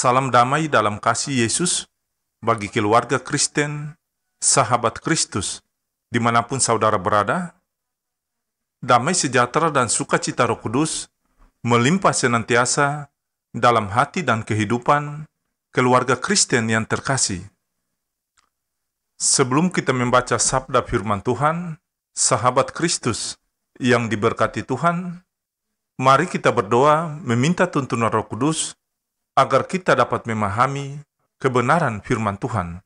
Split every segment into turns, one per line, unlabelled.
Salam damai dalam kasih Yesus bagi keluarga Kristen, sahabat Kristus, dimanapun saudara berada. Damai sejahtera dan sukacita Roh Kudus melimpah senantiasa dalam hati dan kehidupan keluarga Kristen yang terkasih. Sebelum kita membaca sabda firman Tuhan, sahabat Kristus yang diberkati Tuhan, mari kita berdoa meminta tuntunan Roh Kudus agar kita dapat memahami kebenaran firman Tuhan.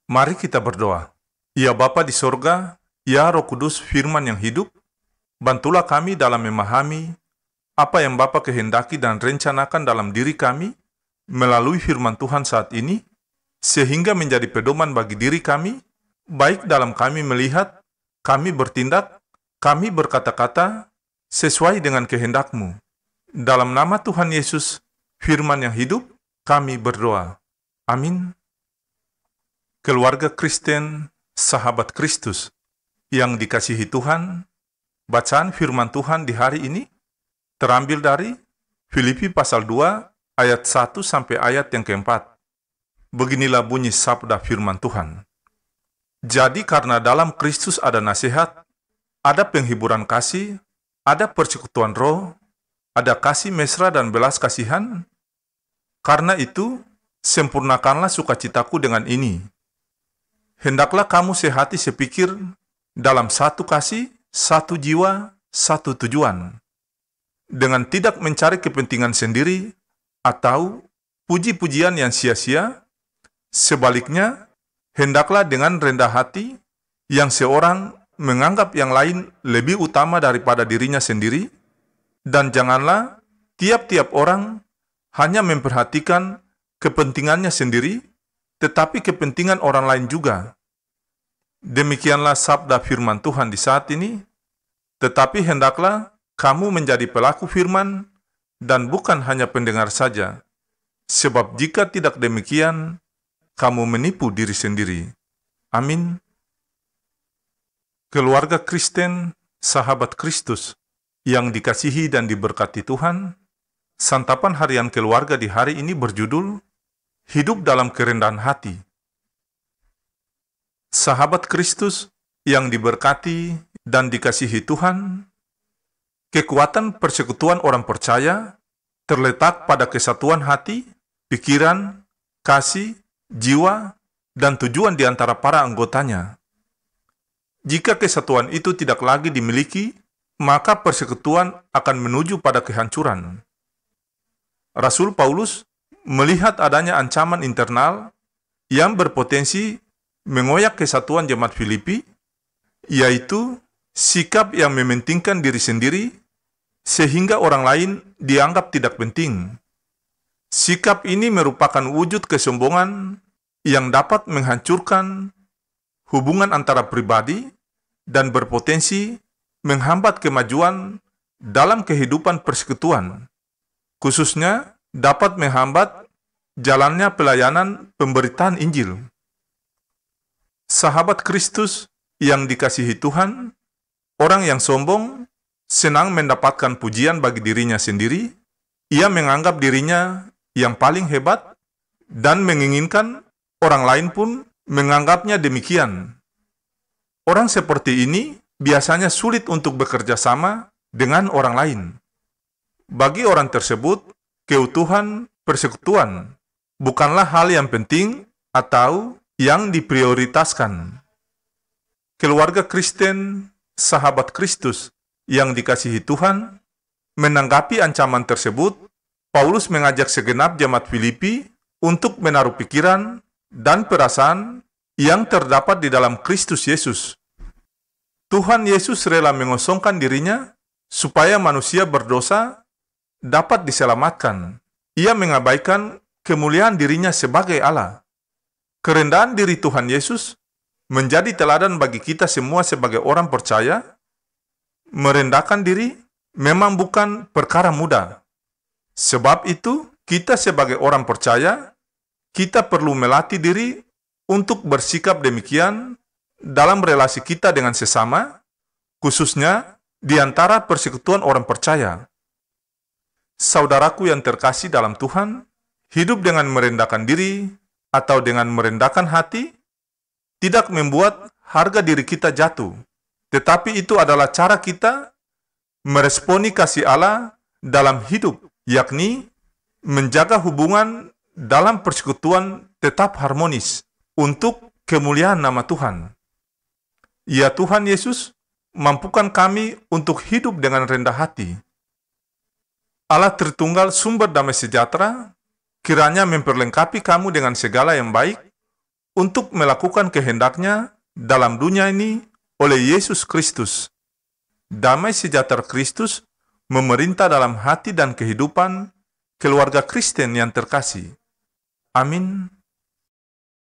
Mari kita berdoa. Ya Bapa di sorga, ya Roh Kudus firman yang hidup, bantulah kami dalam memahami apa yang Bapa kehendaki dan rencanakan dalam diri kami melalui firman Tuhan saat ini, sehingga menjadi pedoman bagi diri kami, baik dalam kami melihat, kami bertindak, kami berkata-kata sesuai dengan kehendak-Mu. Dalam nama Tuhan Yesus, firman yang hidup, kami berdoa. Amin. Keluarga Kristen, sahabat Kristus, yang dikasihi Tuhan, bacaan firman Tuhan di hari ini terambil dari Filipi pasal 2 ayat 1 sampai ayat yang keempat. Beginilah bunyi sabda firman Tuhan. Jadi karena dalam Kristus ada nasihat, ada penghiburan kasih, ada persekutuan roh, ada kasih mesra dan belas kasihan. Karena itu, sempurnakanlah sukacitaku dengan ini. Hendaklah kamu sehati sepikir dalam satu kasih, satu jiwa, satu tujuan. Dengan tidak mencari kepentingan sendiri atau puji-pujian yang sia-sia, sebaliknya, hendaklah dengan rendah hati yang seorang menganggap yang lain lebih utama daripada dirinya sendiri, dan janganlah tiap-tiap orang hanya memperhatikan kepentingannya sendiri, tetapi kepentingan orang lain juga. Demikianlah sabda firman Tuhan di saat ini, tetapi hendaklah kamu menjadi pelaku firman dan bukan hanya pendengar saja, sebab jika tidak demikian, kamu menipu diri sendiri. Amin. Keluarga Kristen, sahabat Kristus, yang dikasihi dan diberkati Tuhan, santapan harian keluarga di hari ini berjudul Hidup dalam Kerendahan Hati. Sahabat Kristus yang diberkati dan dikasihi Tuhan, kekuatan persekutuan orang percaya terletak pada kesatuan hati, pikiran, kasih, jiwa, dan tujuan di antara para anggotanya. Jika kesatuan itu tidak lagi dimiliki, maka persekutuan akan menuju pada kehancuran. Rasul Paulus melihat adanya ancaman internal yang berpotensi mengoyak kesatuan jemaat Filipi, yaitu sikap yang mementingkan diri sendiri sehingga orang lain dianggap tidak penting. Sikap ini merupakan wujud kesombongan yang dapat menghancurkan hubungan antara pribadi dan berpotensi menghambat kemajuan dalam kehidupan persekutuan. Khususnya dapat menghambat jalannya pelayanan pemberitaan Injil. Sahabat Kristus yang dikasihi Tuhan, orang yang sombong senang mendapatkan pujian bagi dirinya sendiri. Ia menganggap dirinya yang paling hebat dan menginginkan orang lain pun menganggapnya demikian. Orang seperti ini biasanya sulit untuk bekerja sama dengan orang lain. Bagi orang tersebut, keutuhan persekutuan bukanlah hal yang penting atau yang diprioritaskan. Keluarga Kristen, sahabat Kristus yang dikasihi Tuhan, menanggapi ancaman tersebut, Paulus mengajak segenap jemaat Filipi untuk menaruh pikiran dan perasaan yang terdapat di dalam Kristus Yesus. Tuhan Yesus rela mengosongkan dirinya supaya manusia berdosa dapat diselamatkan. Ia mengabaikan kemuliaan dirinya sebagai Allah. Kerendahan diri Tuhan Yesus menjadi teladan bagi kita semua sebagai orang percaya. Merendahkan diri memang bukan perkara mudah. Sebab itu, kita sebagai orang percaya, kita perlu melatih diri untuk bersikap demikian dalam relasi kita dengan sesama, khususnya di antara persekutuan orang percaya. Saudaraku yang terkasih dalam Tuhan, Hidup dengan merendahkan diri atau dengan merendahkan hati tidak membuat harga diri kita jatuh, tetapi itu adalah cara kita meresponi kasih Allah dalam hidup, yakni menjaga hubungan dalam persekutuan tetap harmonis untuk kemuliaan nama Tuhan. Ya Tuhan Yesus, mampukan kami untuk hidup dengan rendah hati. Allah Tritunggal sumber damai sejahtera, kiranya memperlengkapi kamu dengan segala yang baik untuk melakukan kehendak-Nya dalam dunia ini oleh Yesus Kristus. Damai sejahtera Kristus memerintah dalam hati dan kehidupan keluarga Kristen yang terkasih. Amin.